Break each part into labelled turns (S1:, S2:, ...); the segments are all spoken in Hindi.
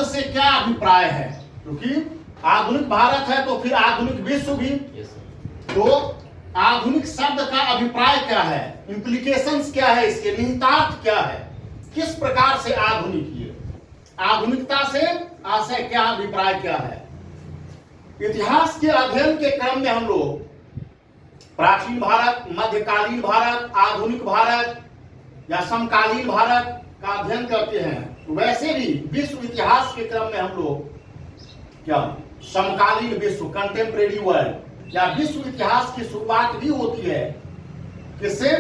S1: शब्द से क्या अभिप्राय है, क्योंकि आधुनिक भारत है तो फिर आधुनिक विश्व भी। तो आधुनिक शब्द का अभिप्राय क्या है, इंप्लीकेशंस क्या है, इसके निहितार्थ क्या है, किस प्रकार से आधुनिक, ये आधुनिकता से आशय क्या, अभिप्राय क्या है। इतिहास के अध्ययन के क्रम में हम लोग प्राचीन भारत, मध्यकालीन भारत, आधुनिक भारत या समकालीन भारत का अध्ययन करते हैं। वैसे भी विश्व इतिहास के क्रम में हम लोग क्या समकालीन विश्व, कंटेम्परेरी वर्ल्ड या विश्व इतिहास की शुरुआत भी होती है किससे,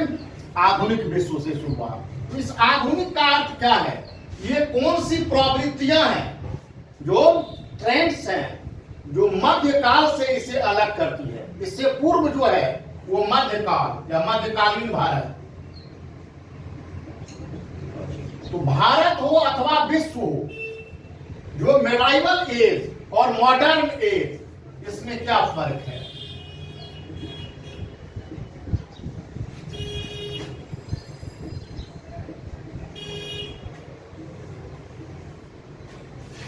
S1: आधुनिक विश्व से शुरुआत। तो इस आधुनिक का अर्थ क्या है, ये कौन सी प्रवृत्तियां हैं, जो ट्रेंड्स हैं, जो मध्यकाल से इसे अलग करती है। इससे पूर्व जो है वो मध्यकाल या मध्यकालीन भारत। तो भारत हो अथवा विश्व हो, जो मेडाइवल एज और मॉडर्न एज, इसमें क्या फर्क है।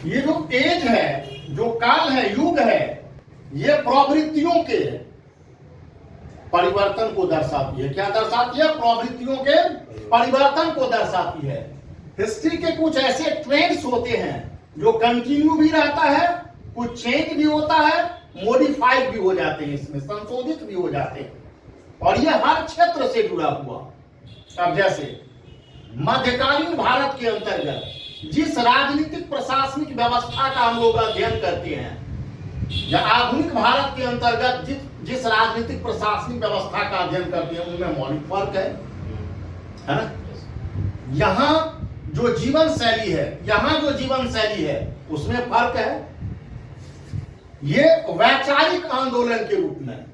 S1: ये जो एज है, जो काल है, युग है, ये प्रवृत्तियों के परिवर्तन को दर्शाती है। क्या दर्शाती है, प्रवृत्तियों के परिवर्तन को दर्शाती है। हिस्ट्री के कुछ ऐसे ट्रेंड्स होते हैं जो कंटिन्यू भी रहता है, कुछ चेंज भी होता है, मॉडिफाइड भी हो जाते हैं, इसमें संशोधित भी हो जाते हैं, और ये हर क्षेत्र से जुड़ा हुआ। अब जैसे मध्यकालीन भारत के अंतर्गत जिस राजनीतिक प्रशासनिक व्यवस्था का हम लोग अध्ययन करते हैं, या आधुनिक भारत के अंतर्गत जिस राजनीतिक प्रशासनिक व्यवस्था का अध्ययन करते हैं, उनमें मौलिक फर्क है ना। यहां जो जीवन शैली है, यहां जो जीवन शैली है, उसमें फर्क है। ये वैचारिक आंदोलन के रूप में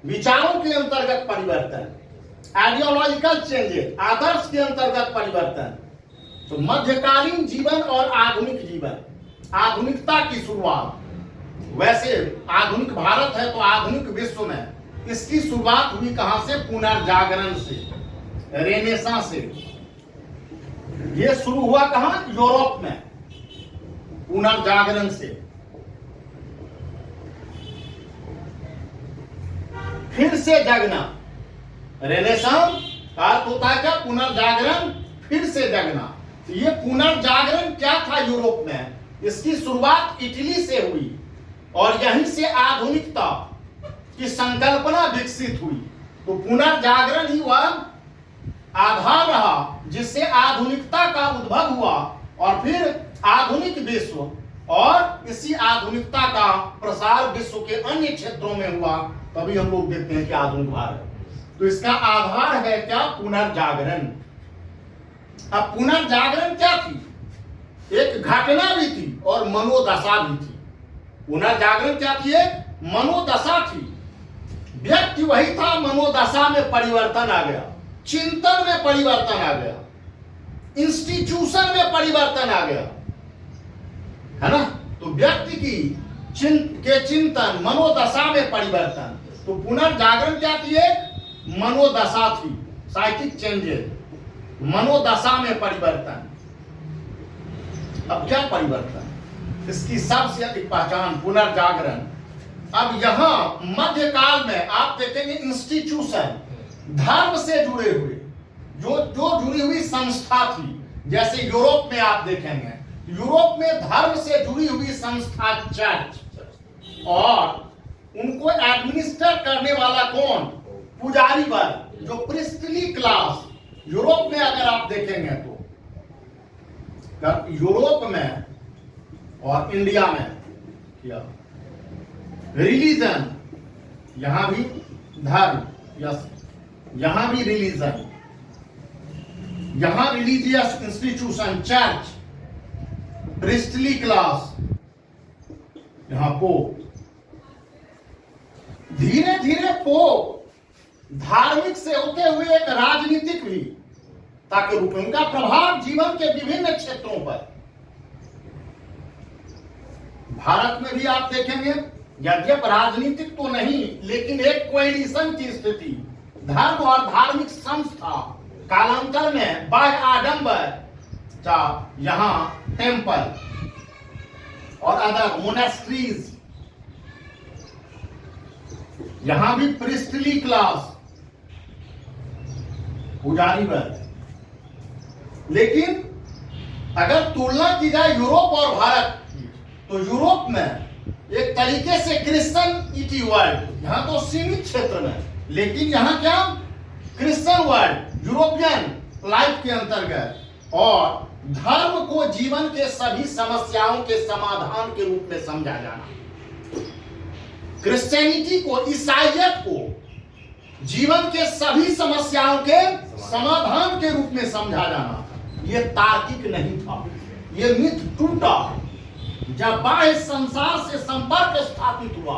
S1: विचारों के अंतर्गत परिवर्तन, आइडियोलॉजिकल चेंजेस, आदर्श के अंतर्गत परिवर्तन। तो मध्यकालीन जीवन और आधुनिक जीवन, आधुनिकता की शुरुआत, वैसे आधुनिक भारत है तो आधुनिक विश्व में इसकी शुरुआत हुई कहां से, पुनर्जागरण से, रेनेसां से। ये शुरू हुआ कहां, यूरोप में, पुनर्जागरण से। फिर से जगना, रेनेसां का अर्थ होता है क्या, पुनर्जागरण, फिर से जगना। तो ये पुनर्जागरण क्या था यूरोप में, इसकी शुरुआत इटली से हुई और यहीं से आधुनिकता की संकल्पना विकसित हुई। तो पुनर्जागरण ही वह आधार रहा जिससे आधुनिकता का उद्भव हुआ, और फिर आधुनिक विश्व, और इसी आधुनिकता का प्रसार विश्व के अन्य क्षेत्रों में हुआ। तभी हम लोग देखते हैं कि आधुनिक भारत। तो इसका आधार है क्या, पुनर्जागरण। अब पुनर्जागरण क्या थी, एक घटना भी थी और मनोदशा भी थी। पुनर्जागरण क्या थी, एक मनोदशा थी। व्यक्ति वही था, मनोदशा में परिवर्तन आ गया, चिंतन में परिवर्तन आ गया, इंस्टीट्यूशन में परिवर्तन आ गया, है ना। तो व्यक्ति के चिंतन, मनोदशा में परिवर्तन। तो पुनर्जागरण क्या थी, एक मनोदशा थी, साइकिक चेंजेस, मनोदशा में परिवर्तन। अब क्या परिवर्तन, इसकी सबसे अधिक पहचान पुनर्जागरण। अब यहां मध्यकाल में आप देखेंगे इंस्टीट्यूशन, धर्म से जुड़े हुए जो जुड़ी हुई संस्था थी। जैसे यूरोप में आप देखेंगे, यूरोप में धर्म से जुड़ी हुई संस्था चर्च, और उनको एडमिनिस्टर करने वाला कौन, पुजारी वर्ग, जो प्रिस्टली क्लास। यूरोप में अगर आप देखेंगे तो यूरोप में और इंडिया में क्या रिलीजन, यहां भी धर्म, यस, यहां भी रिलीजन, यहां religious institution, church, priestly class, यहां पोप। धीरे धीरे पोप धार्मिक से होते हुए एक राजनीतिक भी, ताकि उनका प्रभाव जीवन के विभिन्न क्षेत्रों पर। भारत में भी आप देखेंगे, यद्यप राजनीतिक तो नहीं, लेकिन एक कोएलिशन की स्थिति, धर्म और धार्मिक संस्था, कालांतर में बाह्य आडंबर, यहां टेम्पल, और अदर मोनेस्ट्रीज, यहां भी प्रिस्टली क्लास, पुजारी वर्ग। लेकिन अगर तुलना की जाए यूरोप और भारत, तो यूरोप में एक तरीके से क्रिश्चियनिटी वर्ल्ड, यहां तो सीमित क्षेत्र में, लेकिन यहां क्या क्रिश्चियन वर्ल्ड, यूरोपियन लाइफ के अंतर्गत, और धर्म को जीवन के सभी समस्याओं के समाधान के रूप में समझा जाना, क्रिश्चियनिटी को, ईसाइयत को जीवन के सभी समस्याओं के समाधान के रूप में समझा जाना, यह तार्किक नहीं था। यह मिथ टूटा जब बाह्य संसार से संपर्क स्थापित हुआ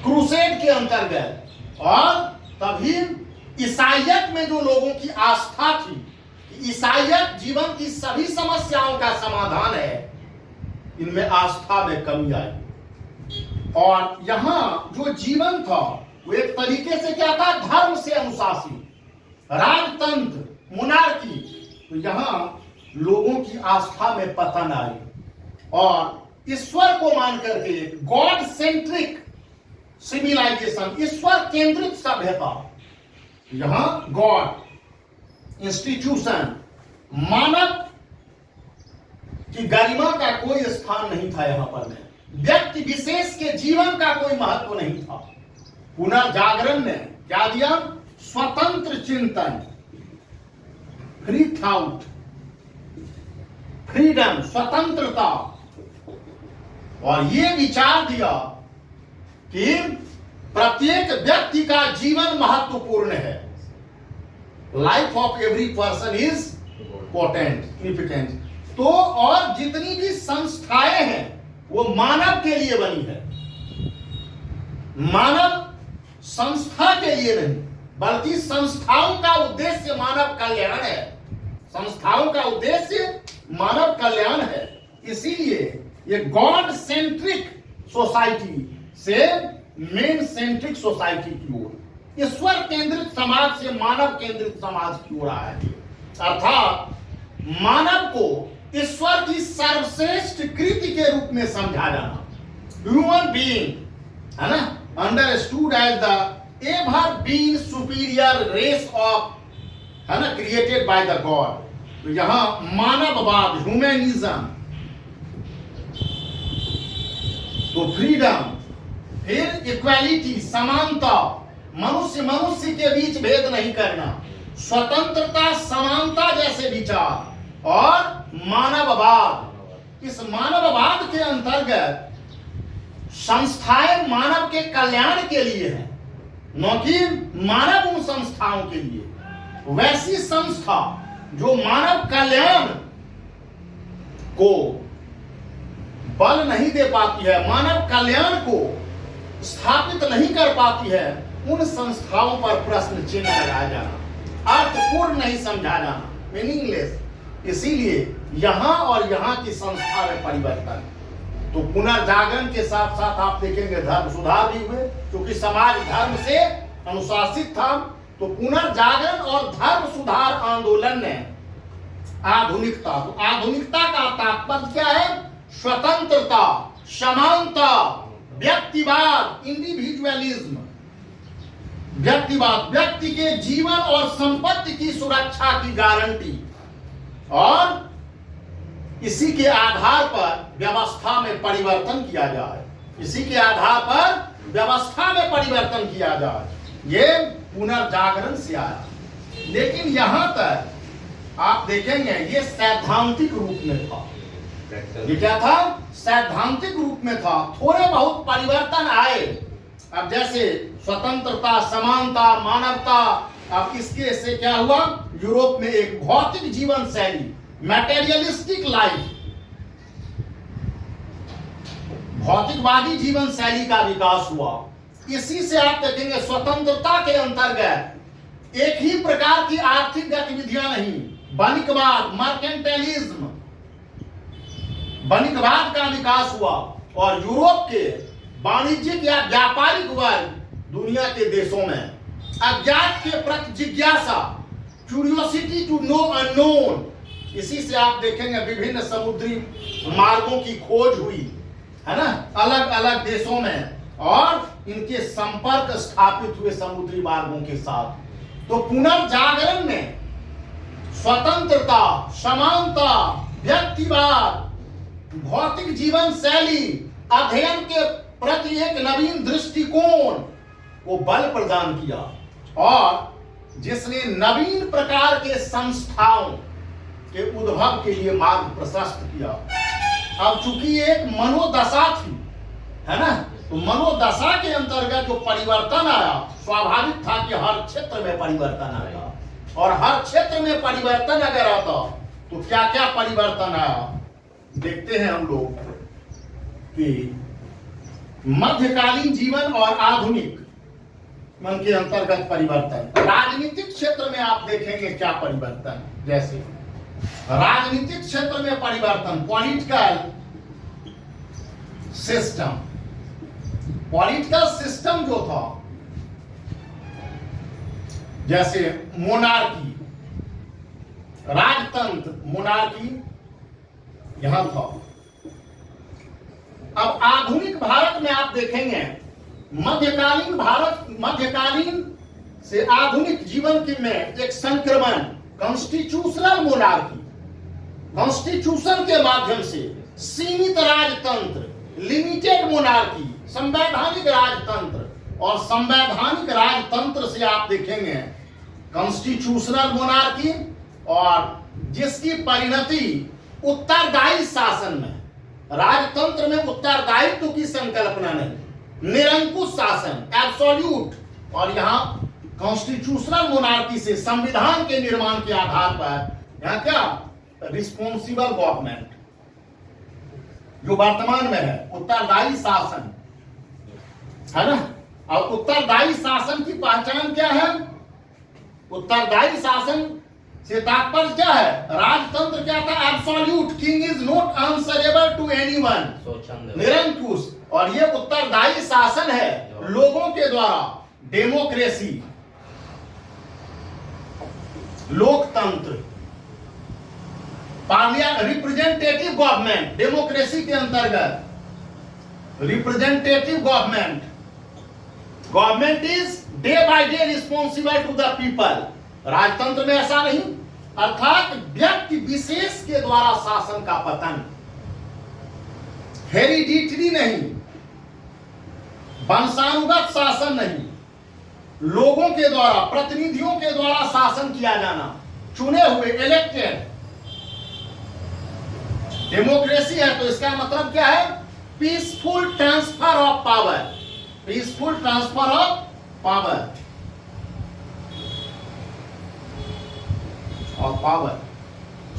S1: क्रूसेड के अंतर्गत, और तभी ईसाइयत में जो लोगों की आस्था थी, ईसाइयत जीवन की सभी समस्याओं का समाधान है, इनमें आस्था में कमी आई। और यहां जो जीवन था वो एक तरीके से क्या था, धर्म से अनुशासित, राजतंत्र, मोनार्की। तो यहां लोगों की आस्था में पतन आई, और ईश्वर को मान करके गॉड सेंट्रिक सिविलाइजेशन, ईश्वर केंद्रित सभ्यता, यहां गॉड इंस्टीट्यूशन, मानव की गरिमा का कोई स्थान नहीं था यहां पर में, व्यक्ति विशेष के जीवन का कोई महत्व नहीं था। पुनर्जागरण ने क्या दिया, स्वतंत्र चिंतन, फ्री थॉट, फ्रीडम, स्वतंत्रता, और ये विचार दिया कि प्रत्येक व्यक्ति का जीवन महत्वपूर्ण है, life of every person is important, significant. तो और जितनी भी संस्थाएं हैं वो मानव के लिए बनी है, मानव संस्था के लिए नहीं, बल्कि संस्थाओं का उद्देश्य मानव कल्याण है, संस्थाओं का उद्देश्य मानव कल्याण है। इसीलिए ये गॉड सेंट्रिक सोसाइटी से मेन सेंट्रिक सोसाइटी की ओर, ईश्वर केंद्रित समाज से मानव केंद्रित समाज की ओर आया है। अर्थात मानव को ईश्वर की सर्वश्रेष्ठ कृति के रूप में समझा जाना, ह्यूमन बीइंग है ना, understood as the ever being superior race of, है ना, क्रिएटेड बाय द गॉड। तो यहां मानववाद, ह्यूमनिज्म, तो फ्रीडम, फिर इक्वालिटी, समानता, मनुष्य मनुष्य के बीच भेद नहीं करना, स्वतंत्रता, समानता जैसे विचार, और मानववाद। इस मानववाद के अंतर्गत संस्थाएं मानव के कल्याण के लिए हैं, न कि मानव उन संस्थाओं के लिए। वैसी संस्था जो मानव कल्याण को बल नहीं दे पाती है, मानव कल्याण को स्थापित नहीं कर पाती है, उन संस्थाओं पर प्रश्न चिन्ह लगाया जाना, अर्थपूर्ण नहीं समझा जाना, मीनिंगलेस। इसीलिए यहां और यहां की संस्था में परिवर्तन। तो पुनर्जागरण के साथ साथ आप देखेंगे धर्म सुधार भी हुए, क्योंकि समाज धर्म से अनुशासित था। तो पुनर्जागरण और धर्म सुधार आंदोलन ने आधुनिकता, तो आधुनिकता का तात्पर्य क्या है, स्वतंत्रता, समानता, व्यक्तिवाद, इंडिविजुअलिज्म, व्यक्तिवाद, व्यक्ति के जीवन और संपत्ति की सुरक्षा की गारंटी, और इसी के आधार पर व्यवस्था में परिवर्तन किया जाए, इसी के आधार पर व्यवस्था में परिवर्तन किया जाए, ये पुनर्जागरण से आया। लेकिन यहां तक आप देखेंगे ये सैद्धांतिक रूप में था। ये क्या था, सैद्धांतिक रूप में था। थोड़े बहुत परिवर्तन आए, अब जैसे स्वतंत्रता, समानता, मानवता, अब इसके से क्या हुआ, यूरोप में एक भौतिक जीवन शैली, मैटेरियलिस्टिक लाइफ, भौतिकवादी जीवन शैली का विकास हुआ। इसी से आप देखेंगे स्वतंत्रता के अंतर्गत एक ही प्रकार की आर्थिक गतिविधियां नहीं, वणिकवाद, मर्केंटाइलिज्म, वणिकवाद का विकास हुआ, और यूरोप के वाणिज्यिक या व्यापारिक वर्ग दुनिया के देशों में अज्ञात के प्रति जिज्ञासा, क्यूरियोसिटी टू नो अननोन, इसी से आप देखेंगे विभिन्न समुद्री मार्गों की खोज हुई, है ना, अलग अलग देशों में, और इनके संपर्क स्थापित हुए समुद्री मार्गों के साथ। तो पुनर्जागरण ने स्वतंत्रता, समानता, व्यक्तिवाद, भौतिक जीवन शैली, अध्ययन के प्रति एक नवीन दृष्टिकोण को बल प्रदान किया, और जिसने नवीन प्रकार के संस्थाओं के उद्भव के लिए मार्ग प्रशस्त किया। अब चूंकि एक मनोदशा थी, है ना, तो मनोदशा के अंतर्गत जो परिवर्तन आया, स्वाभाविक था कि हर क्षेत्र में परिवर्तन आएगा, और हर क्षेत्र में परिवर्तन अगर आता तो क्या क्या परिवर्तन आया देखते हैं हम लोग कि मध्यकालीन जीवन और आधुनिक मन के अंतर्गत परिवर्तन। राजनीतिक क्षेत्र में आप देखेंगे क्या परिवर्तन, जैसे राजनीतिक क्षेत्र में परिवर्तन, पॉलिटिकल सिस्टम जो था, जैसे मोनार्की, राजतंत्र, मोनार्की यहां था। अब आधुनिक भारत में आप देखेंगे मध्यकालीन से आधुनिक जीवन के में एक संक्रमण, कॉन्स्टिट्यूशनल मोनार्की, कॉन्स्टिट्यूशन के माध्यम से सीमित राजतंत्र, लिमिटेड मोनार्की, संवैधानिक राजतंत्र, और संवैधानिक राजतंत्र से आप देखेंगे कॉन्स्टिट्यूशनल मोनार्की, और जिसकी परिणति उत्तरदायी शासन में, राजतंत्र में उत्तरदायित्व की संकल्पना नहीं, निरंकुश शासन, एब्सोल्यूट, और यहां कॉन्स्टिट्यूशनल मोनार्की से संविधान के निर्माण के आधार पर यहां क्या रिस्पॉन्सिबल गवर्नमेंट जो वर्तमान में है, उत्तरदायी शासन, है ना। और उत्तरदायी शासन की पहचान क्या है? उत्तरदायी शासन से तात्पर्य क्या है? राजतंत्र क्या था? Absolute, king is not answerable to anyone, निरंकुश। और ये उत्तरदायी शासन है लोगों के द्वारा, डेमोक्रेसी, लोकतंत्र, रिप्रेजेंटेटिव गवर्नमेंट, डेमोक्रेसी के अंतर्गत representative government is day by day responsible to the people. राजतंत्र में ऐसा नहीं, अर्थात व्यक्ति विशेष के द्वारा शासन का पतन, हेरिडिटरी नहीं, वंशानुगत शासन नहीं, लोगों के द्वारा, प्रतिनिधियों के द्वारा शासन किया जाना, चुने हुए, इलेक्टेड। डेमोक्रेसी है तो इसका मतलब क्या है? Peaceful transfer of power, peaceful transfer of power, और पावर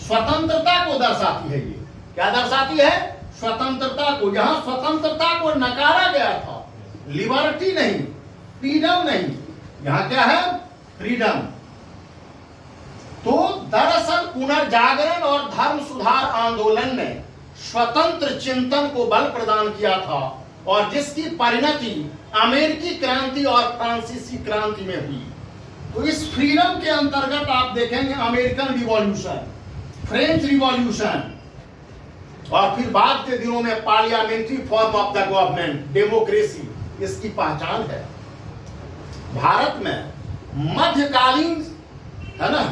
S1: स्वतंत्रता को दर्शाती है। ये क्या दर्शाती है? स्वतंत्रता को। यहां स्वतंत्रता को नकारा गया था, लिबर्टी नहीं, फ्रीडम नहीं, यहां क्या है? फ्रीडम। तो दरअसल पुनर्जागरण और धर्म सुधार आंदोलन ने स्वतंत्र चिंतन को बल प्रदान किया था, और जिसकी परिणति अमेरिकी क्रांति और फ्रांसीसी क्रांति में हुई। तो इस फ्रीडम के अंतर्गत आप देखेंगे अमेरिकन रिवॉल्यूशन, फ्रेंच रिवॉल्यूशन, और फिर बाद के दिनों में parliamentary form of the government, democracy, इसकी पहचान है। भारत में मध्यकालीन, है ना,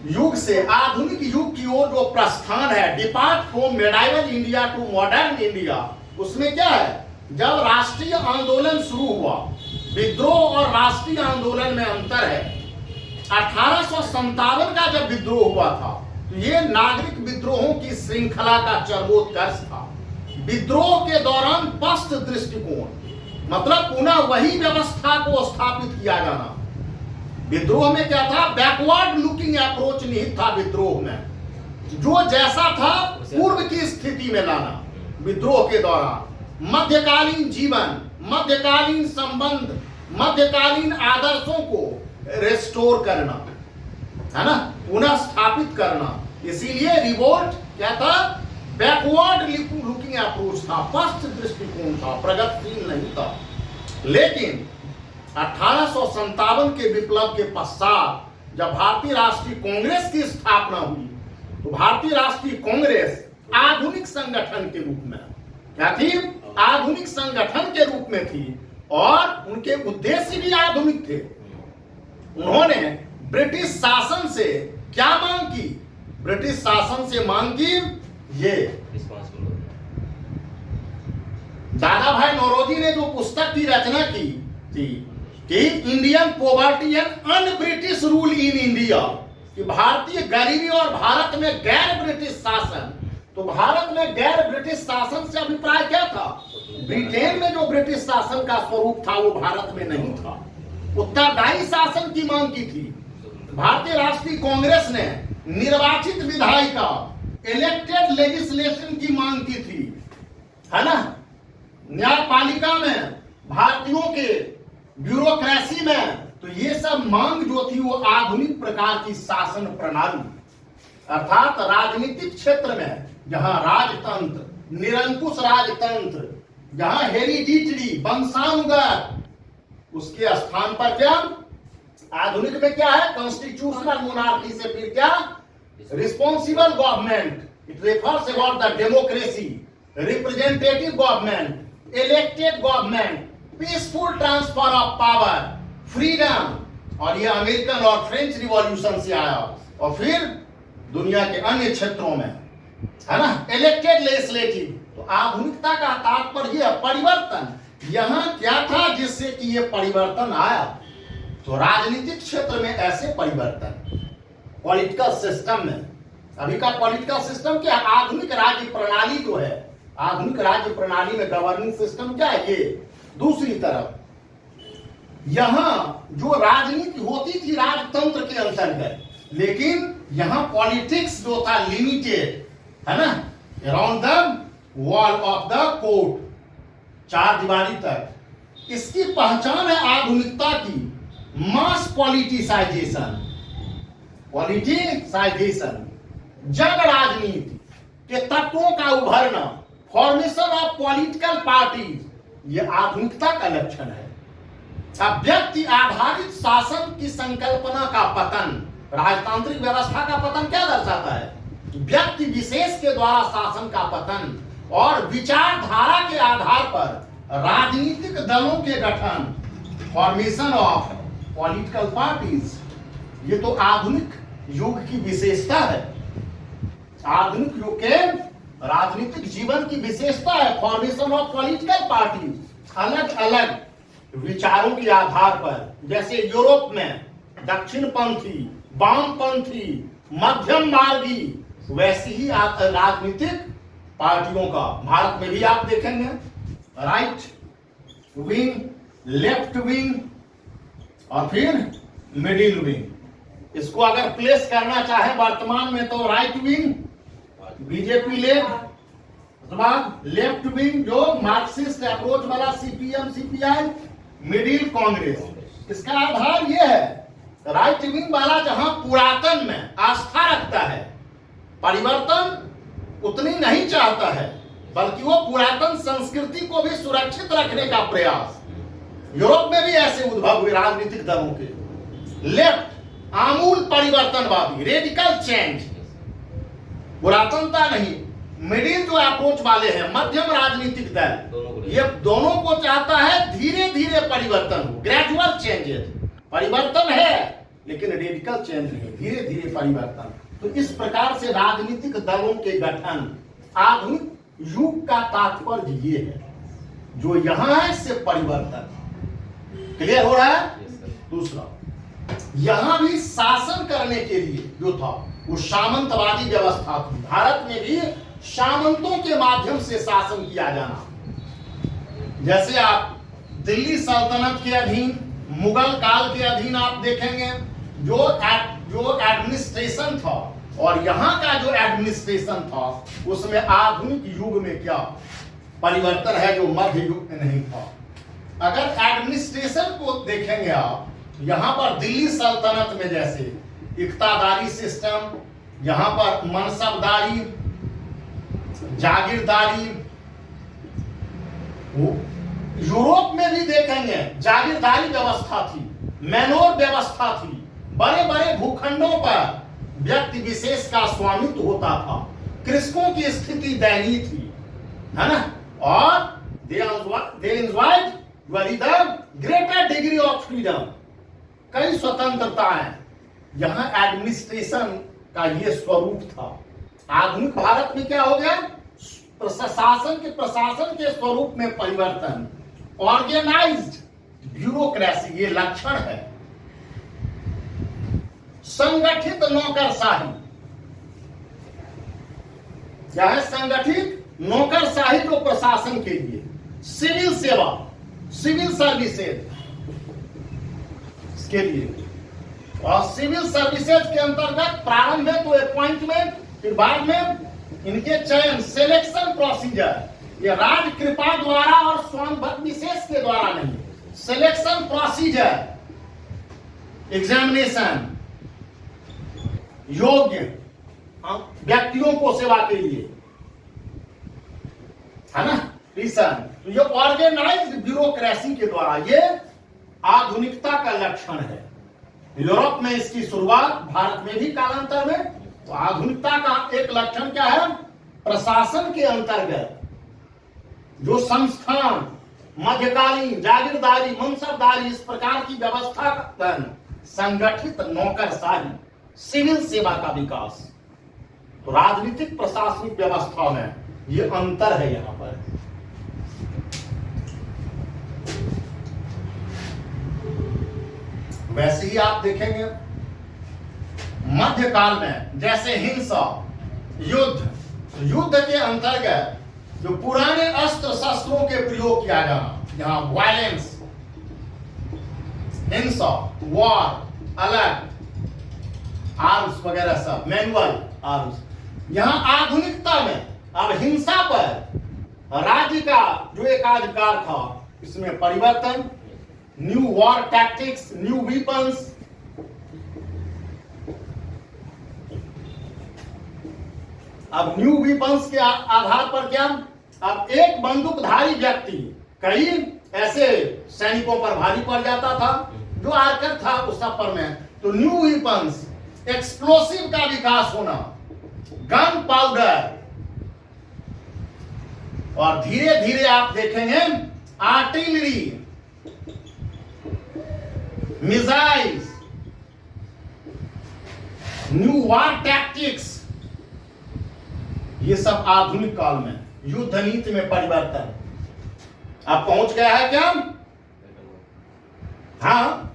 S1: युग से आधुनिक युग की ओर जो प्रस्थान है, depart from medieval India to modern India, उसमें क्या है? जब राष्ट्रीय आंदोलन शुरू हुआ, विद्रोह और राष्ट्रीय आंदोलन में अंतर है। 1857 का जब विद्रोह हुआ था तो ये नागरिक विद्रोहों की श्रृंखला का चरमोत्कर्ष था। विद्रोह के दौरान पश्च दृष्टिकोण, मतलब पुनः वही व्यवस्था को स्थापित किया जाना। विद्रोह में क्या था? बैकवर्ड लुकिंग अप्रोच निहित था विद्रोह में, जो जैसा था पूर्व की स्थिति में लाना। विद्रोह के दौरान मध्यकालीन जीवन, मध्यकालीन संबंध, मध्यकालीन आदर्शों को रेस्टोर करना, है ना, पुनः स्थापित करना। इसीलिए रिवोल्ट क्या था? बैकवर्ड लुकिंग अप्रोच था, पश्च दृष्टिकोण था, प्रगतिशील नहीं था। लेकिन 1857 के विप्लव के पश्चात जब भारतीय राष्ट्रीय कांग्रेस की स्थापना हुई, तो भारतीय राष्ट्रीय कांग्रेस आधुनिक संगठन के रूप में क्या थी? आधुनिक संगठन के रूप में थी और उनके उद्देश्य भी आधुनिक थे। उन्होंने ब्रिटिश शासन से क्या मांग की? ब्रिटिश शासन से मांग की ये दादा भाई नौरोजी ने जो पुस्तक की रचना की थी कि Indian poverty and un British rule in India, कि भारतीय गरीबी और भारत में गैर ब्रिटिश शासन। तो भारत में गैर ब्रिटिश शासन से अभिप्राय क्या था? ब्रिटेन में जो ब्रिटिश शासन का स्वरूप था वो भारत में नहीं था। उत्तरदायी शासन की मांग की थी। भारतीय राष्ट्रीय कांग्रेस ने निर्वाचित विधायिका इलेक्टेड लेजिस्लेशन की मांग की थी, है ना। न्यायपालिका में, भारतीयों के ब्यूरोक्रेसी में, तो ये सब मांग जो थी वो आधुनिक प्रकार की शासन प्रणाली, अर्थात राजनीतिक क्षेत्र में जहां राजतंत्र, निरंकुश राजतंत्र, जहां हेरिडिटरी, वंशानुगत, उसके स्थान पर क्या आधुनिक में क्या है? कॉन्स्टिट्यूशनल मोनार्की से फिर क्या? Responsible government. It refers about the democracy, representative government, elected government, peaceful transfer of power, freedom. और ये अमेरिकन और फ्रेंच रिवॉल्यूशन से आया और फिर दुनिया के अन्य क्षेत्रों में, है ना, इलेक्टेड लेजिस्लेटिव। तो आधुनिकता का तात्पर्य परिवर्तन। यहां क्या था जिससे कि ये परिवर्तन आया? तो राजनीतिक क्षेत्र में ऐसे परिवर्तन, पॉलिटिकल सिस्टम में। अभी का पॉलिटिकल सिस्टम क्या? आधुनिक राज्य प्रणाली जो है, आधुनिक राज्य प्रणाली में गवर्निंग सिस्टम क्या है? ये। दूसरी तरफ यहां जो राजनीति होती थी राजतंत्र के अंतर्गत, लेकिन यहां पॉलिटिक्स जो था लिमिटेड, है ना, around the wall of the court, चार दीवारी तक। इसकी पहचान है आधुनिकता की मास पॉलिटिसाइजेशन। पॉलिटिसाइजेशन, जन राजनीति के तत्वों का उभरना, फॉर्मेशन ऑफ पॉलिटिकल पार्टीज, ये आधुनिकता का लक्षण है। अब व्यक्ति आधारित शासन की संकल्पना का पतन, राजतांत्रिक व्यवस्था का पतन क्या दर्शाता है? व्यक्ति विशेष के द्वारा शासन का पतन और विचारधारा के आधार पर राजनीतिक दलों के गठन, फॉर्मेशन ऑफ पॉलिटिकल पार्टीज। ये तो आधुनिक युग की विशेषता है। आधुनिक युग के राजनीतिक जीवन की विशेषता है फॉर्मेशन ऑफ पॉलिटिकल पार्टी, अलग अलग विचारों के आधार पर। जैसे यूरोप में दक्षिणपंथी, वामपंथी, मध्यम मार्गी, वैसी ही राजनीतिक पार्टियों का भारत में भी आप देखेंगे। राइट विंग, लेफ्ट विंग और फिर मिडिल विंग। इसको अगर प्लेस करना चाहे वर्तमान में तो right wing BJP left, left wing जो मार्क्सिस्ट अप्रोच वाला सीपीएम सीपीआई, मिडिल कांग्रेस। इसका आधार यह है, राइट विंग वाला जहां पुरातन में आस्था रखता है, परिवर्तन उतनी नहीं चाहता है, बल्कि वो पुरातन संस्कृति को भी सुरक्षित रखने का प्रयास। यूरोप में भी ऐसे उद्भव हुए राजनीतिक दलों के। लेफ्ट आमूल परिवर्तनवादी, रेडिकल चेंज, पुरातनता नहीं। मिडिल जो अप्रोच वाले हैं, मध्यम राजनीतिक दल, ये दोनों को चाहता है धीरे धीरे परिवर्तन हो, ग्रेजुअल चेंजेस। परिवर्तन है लेकिन रेडिकल चेंज नहीं, धीरे धीरे परिवर्तन। तो इस प्रकार से राजनीतिक दलों के गठन, आधुनिक युग का तात्पर्य ये है। जो यहां है इससे परिवर्तन। क्लियर हो रहा है? दूसरा, यहां भी शासन करने के लिए जो था वो सामंतवादी व्यवस्था थी। भारत में भी सामंतों के माध्यम से शासन किया जाना। जैसे आप दिल्ली सल्तनत के अधीन, मुगल काल के अधीन आप देखेंगे जो एडमिनिस्ट्रेशन था, और यहाँ का जो एडमिनिस्ट्रेशन था उसमें आधुनिक युग में क्या परिवर्तन है जो मध्य युग में नहीं था। अगर एडमिनिस्ट्रेशन को देखेंगे आप, यहाँ पर दिल्ली सल्तनत में जैसे इक्तादारी सिस्टम, यहाँ पर मनसबदारी, जागीरदारी। यूरोप में भी देखेंगे जागीरदारी व्यवस्था थी, मैनोर व्यवस्था थी। बड़े बड़े भूखंडों पर व्यक्ति विशेष का स्वामित्व होता था। कृषकों की स्थिति दयनीय थी, है ना। और they enjoyed the greater degree of freedom. कई स्वतंत्रता है। यहां एडमिनिस्ट्रेशन का ये स्वरूप था। आधुनिक भारत में क्या हो गया? प्रशासन के स्वरूप में परिवर्तन। ऑर्गेनाइज्ड ब्यूरोक्रेसी ये लक्षण है। संगठित नौकरशाही, क्या है? संगठित नौकरशाही जो प्रशासन के लिए। सिविल सेवा, सिविल सर्विसेज के लिए, और सिविल सर्विसेज के अंतर्गत प्रारंभ में तो अपॉइंटमेंट, फिर बाद में इनके चयन, सिलेक्शन प्रोसीजर, ये राज कृपा द्वारा और स्वामित्व विशेष के द्वारा नहीं, सिलेक्शन प्रोसीजर, एग्जामिनेशन, योग्य व्यक्तियों को सेवा के लिए, है ना, रीजन। तो ये ऑर्गेनाइज्ड ब्यूरोक्रेसी के द्वारा, ये आधुनिकता का लक्षण है। यूरोप में इसकी शुरुआत, भारत में भी कालांतर में। तो आधुनिकता का एक लक्षण क्या है? प्रशासन के अंतर्गत जो संस्थान, मध्यकालीन, जागीरदारी, मनसबदारी, इस प्रकार की व्यवस्था का संगठित नौकरशाही, सिविल सेवा का विकास। तो राजनीतिक प्रशासनिक व्यवस्था में ये अंतर है यहां पर। वैसे ही आप देखेंगे मध्यकाल में, जैसे हिंसा, युद्ध के अंतर्गत जो पुराने अस्त्र शस्त्रों के प्रयोग किया जाना, यहां वायलेंस, हिंसा, वॉर, अलग आर्म्स वगैरह सब, मैनुअल आर्म्स। यहां आधुनिकता में अब हिंसा पर राज्य का जो एक अधिकार था, इसमें परिवर्तन, new war tactics, new weapons. अब न्यू वीपन्स के आधार पर क्या? अब एक बंदूकधारी व्यक्ति कई ऐसे सैनिकों पर भारी पड़ जाता था जो आर्कर था उस सफर में। तो न्यू वीपन्स, एक्सप्लोसिव का विकास होना, गन पाउडर, और धीरे धीरे आप देखेंगे artillery, missiles, new war tactics, ये सब आधुनिक काल में युद्ध नीति में परिवर्तन। अब पहुंच गया है क्या? हाँ,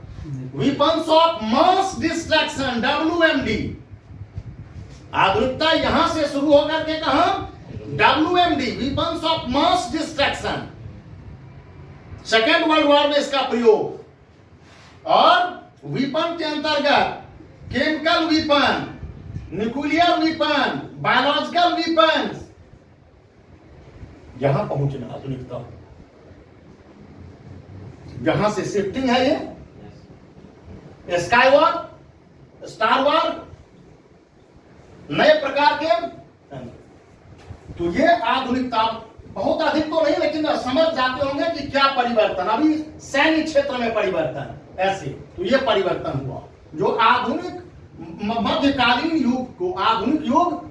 S1: weapons of mass destruction, WMD। आधुनिकता यहां से शुरू होकर के कहा? WMD, weapons of mass destruction. Second world war में इसका प्रयोग, और वेपन के अंतर्गत chemical weapon, nuclear weapon, biological weapon, यहां पहुंचना आधुनिकता। यहां से शिफ्टिंग है ये स्काई वॉर, स्टार वॉर, नए प्रकार के। तो ये आधुनिकता बहुत अधिक तो नहीं, लेकिन समझ जाते होंगे कि क्या परिवर्तन। अभी सैन्य क्षेत्र में परिवर्तन, ऐसे तो ये परिवर्तन हुआ जो आधुनिक मध्यकालीन युग को आधुनिक युग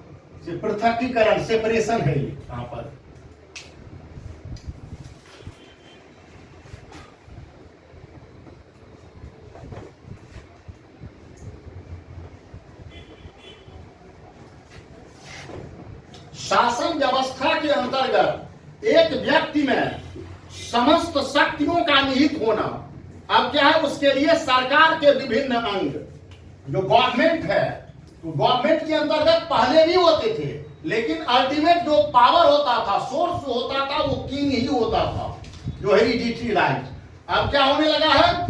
S1: से पृथकीकरण, सेपरेशन है ये यहां पर। शासन व्यवस्था के अंतर्गत एक व्यक्ति में समस्त शक्तियों का निहित होना। अब क्या है? उसके लिए सरकार के विभिन्न अंग, जो गवर्नमेंट है, तो गवर्नमेंट के अंतर्गत पहले भी होते थे, लेकिन अल्टीमेट जो पावर होता था, सोर्स होता था, वो किंग ही होता था, जो हेरिडिटरी राइट। अब क्या होने लगा है?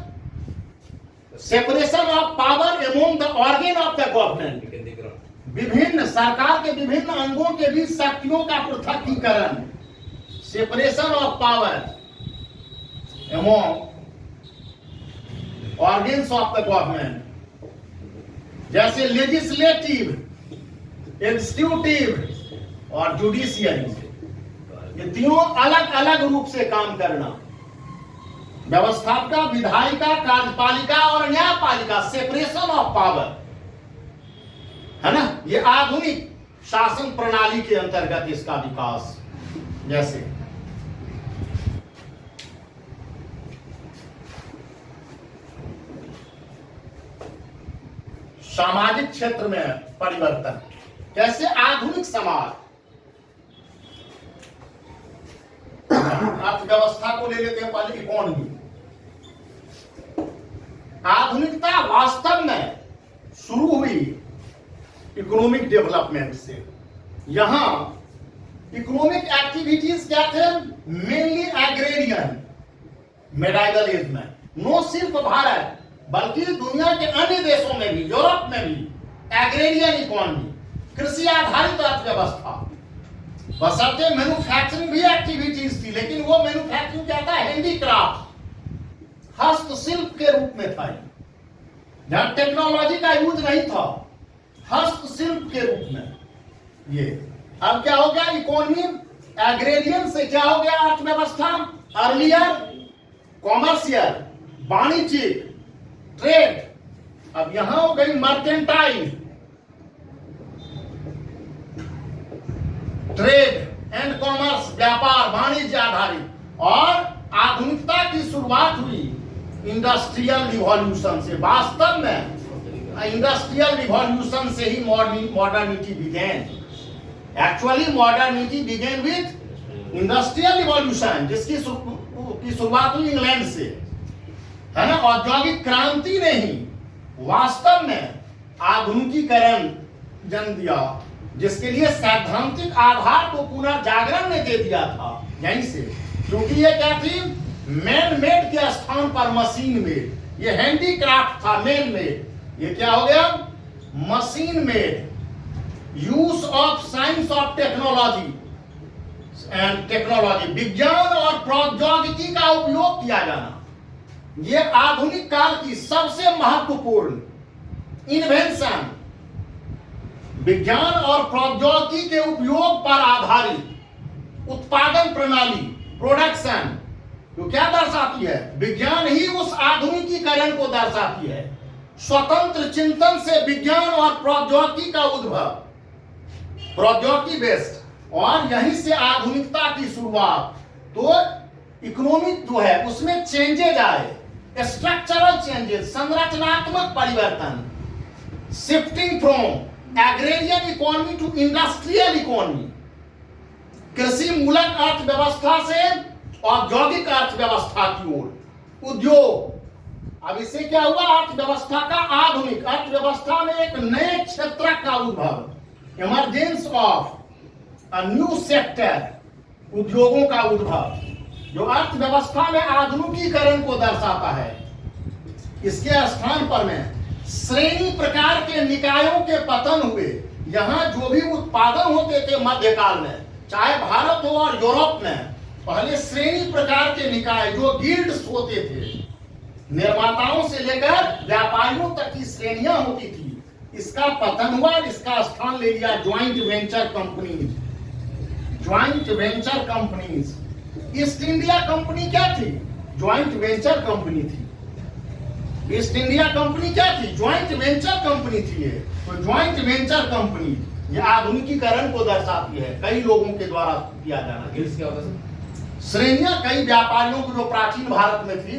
S1: Separation of power among the organ of the government. विभिन्न सरकार के विभिन्न अंगों के बीच शक्तियों का पृथकीकरण, separation of power among organs of the government, जैसे लेजिस्लेटिव, एग्जीक्यूटिव और जुडिशियरी। ये तीनों अलग अलग रूप से काम करना। व्यवस्थापिका, विधायिका, कार्यपालिका और न्यायपालिका, सेपरेशन ऑफ पावर, है ना। ये आधुनिक शासन प्रणाली के अंतर्गत इसका विकास। जैसे सामाजिक क्षेत्र में परिवर्तन। कैसे? आधुनिक समाज, अर्थव्यवस्था को ले लेते हैं पहले, इकोनॉमी। आधुनिकता वास्तव में शुरू हुई इकोनॉमिक डेवलपमेंट से। यहां इकोनॉमिक एक्टिविटीज क्या थे? मेनली एग्रेरियन, मेडाइवल एज में। नो सिर्फ भारत बल्कि दुनिया के अन्य देशों में भी, यूरोप में भी एग्रेरियन इकोनॉमी, कृषि आधारित अर्थव्यवस्था। बशर्ते मैन्युफैक्चरिंग भी एक्टिविटीज थी, लेकिन वो मैन्युफैक्चरिंग क्या था? हैंडीक्राफ्ट, हस्तशिल्प के रूप में था। जहां टेक्नोलॉजी का यूज नहीं था, हस्तशिल्प के रूप में। ये अब क्या हो गया? इकोनॉमी एग्रेरियन से क्या हो गया? अर्थव्यवस्था अर्लियर कॉमर्शियल, वाणिज्यिक, ट्रेड। अब यहां हो गई मर्केंटाइल, ट्रेड एंड कॉमर्स, व्यापार वाणिज्य आधारित। और आधुनिकता की शुरुआत हुई इंडस्ट्रियल रिवॉल्यूशन से। वास्तव में इंडस्ट्रियल रिवॉल्यूशन से ही modernity begin. Actually modernity begin with industrial revolution, जिसकी शुरुआत हुई इंग्लैंड से, है ना। औद्योगिक क्रांति ने ही वास्तव में आधुनिकीकरण जन्म दिया, जिसके लिए सैद्धांतिक आधार को पुनर्जागरण ने दे दिया था यहीं से। क्योंकि ये क्या थी? मैन मेड के स्थान पर मशीन मेड। ये हैंडीक्राफ्ट था, मैन मेड। ये क्या हो गया? Machine made. Use of science of technology and technology, विज्ञान और प्रौद्योगिकी का उपयोग किया जाना, ये आधुनिक काल की सबसे महत्वपूर्ण इन्वेंशन। विज्ञान और प्रौद्योगिकी के उपयोग पर आधारित उत्पादन प्रणाली, प्रोडक्शन, तो क्या दर्शाती है? विज्ञान ही उस आधुनिकीकरण को दर्शाती है। स्वतंत्र चिंतन से विज्ञान और प्रौद्योगिकी का उद्भव, प्रौद्योगिकी बेस्ड, और यहीं से आधुनिकता की शुरुआत। तो इकोनॉमिक जो है उसमें चेंजेज आए, स्ट्रक्चरल चेंजेस, संरचनात्मक परिवर्तन, shifting from agrarian economy to industrial economy, कृषि मूलक अर्थव्यवस्था से औद्योगिक अर्थव्यवस्था की ओर, उद्योग। अब इससे क्या हुआ? अर्थव्यवस्था का आधुनिक अर्थव्यवस्था में एक नए क्षेत्र का उद्भव, emergence of a new sector, उद्योगों का उद्भव, जो अर्थव्यवस्था में आधुनिकीकरण को दर्शाता है। इसके स्थान पर में श्रेणी प्रकार के निकायों के पतन हुए। यहां जो भी उत्पादन होते थे मध्यकाल में, चाहे भारत हो और यूरोप में, पहले श्रेणी प्रकार के निकाय जो गिल्ड्स होते थे, निर्माताओं से लेकर व्यापारियों तक की श्रेणियां होती थी, इसका पतन हुआ। इसका स्थान ले लिया joint venture companies. Joint venture companies, east India company क्या थी? ज्वाइंट वेंचर कंपनी थी। ईस्ट इंडिया कंपनी क्या थी? ज्वाइंट वेंचर कंपनी थी। ये तो ज्वाइंट वेंचर कंपनी, ये आधुनिकीकरण को दर्शाती है, कई लोगों के द्वारा किया जाना। क्या होता है? श्रेणियां, कई व्यापारियों की जो प्राचीन भारत में थी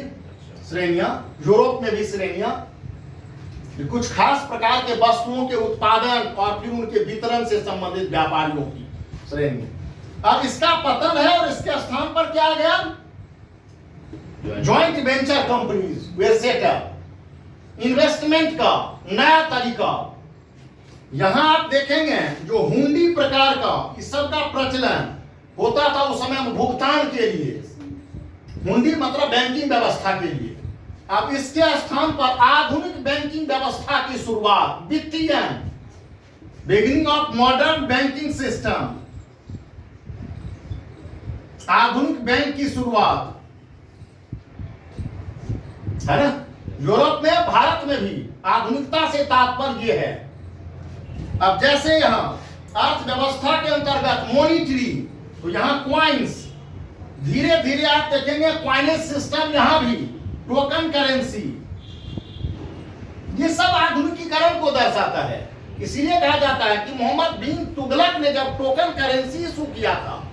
S1: श्रेणियां, यूरोप में भी श्रेणियां, कुछ खास प्रकार के वस्तुओं के उत्पादन और फिर उनके वितरण से संबंधित व्यापारियों की श्रेणी। अब इसका पतन है और इसके स्थान पर क्या आ गया? ज्वाइंट वेंचर कंपनीज वे सेटअप। इन्वेस्टमेंट का नया तरीका, यहां आप देखेंगे जो हुंडी प्रकार का इस सब का प्रचलन होता था उस समय भुगतान के लिए। हुंडी मतलब बैंकिंग व्यवस्था के लिए। अब इसके स्थान पर आधुनिक बैंकिंग व्यवस्था की शुरुआत, वित्तीय beginning of modern banking system, आधुनिक बैंक की शुरुआत, है ना। यूरोप में, भारत में भी आधुनिकता से तात्पर्य है। अब जैसे यहां अर्थव्यवस्था के अंतर्गत मॉनिटरी, तो यहां क्वाइंस, धीरे धीरे आप देखेंगे क्वाइनेज सिस्टम, यहां भी टोकन करेंसी, ये सब आधुनिकीकरण को दर्शाता है। इसीलिए कहा जाता है कि मोहम्मद बिन तुगलक ने जब टोकन करेंसी इशू किया था,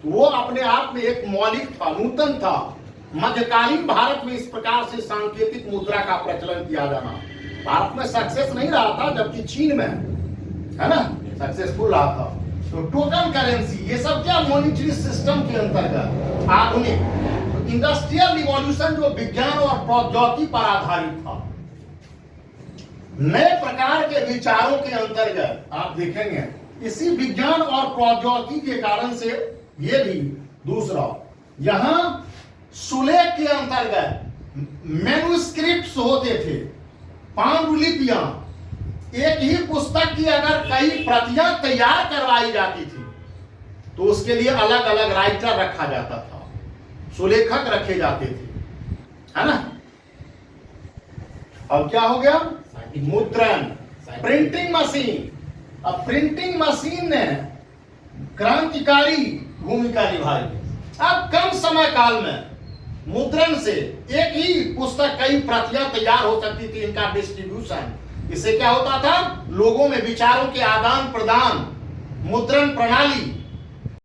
S1: तो वो अपने आप में एक मौलिक था, नूतन था। मध्यकालीन भारत में इस प्रकार से सांकेतिक मुद्रा का प्रचलन किया जाना भारत में सक्सेस नहीं रहा था, जबकि चीन में है ना सक्सेसफुल रहा था। तो टोकन करेंसी ये सब क्या मॉनिटरी सिस्टम के अंतर्गत आधुनिक इंडस्ट्रियल रिवॉल्यूशन जो विज्ञान और प्रौद्योगिकी पर आधारित था, नए प्रकार के विचारों के अंतर्गत आप देखेंगे इसी विज्ञान और प्रौद्योगिकी के कारण से ये भी दूसरा यहां सुलेख के अंतर्गत मैन्युस्क्रिप्ट्स होते थे, पांडुलिपियां, एक ही पुस्तक की अगर कई प्रतियां तैयार करवाई जाती थी तो उसके लिए अलग अलग राइटर रखा जाता था, सुलेखक रखे जाते थे, है ना। अब क्या हो गया, मुद्रण, प्रिंटिंग मशीन। अब प्रिंटिंग मशीन ने क्रांतिकारी भूमिका निभाई। अब कम समय काल में मुद्रण से एक ही पुस्तक कई प्रतियां तैयार हो सकती थी, इनका डिस्ट्रीब्यूशन, इससे क्या होता था, लोगों में विचारों के आदान प्रदान, मुद्रण प्रणाली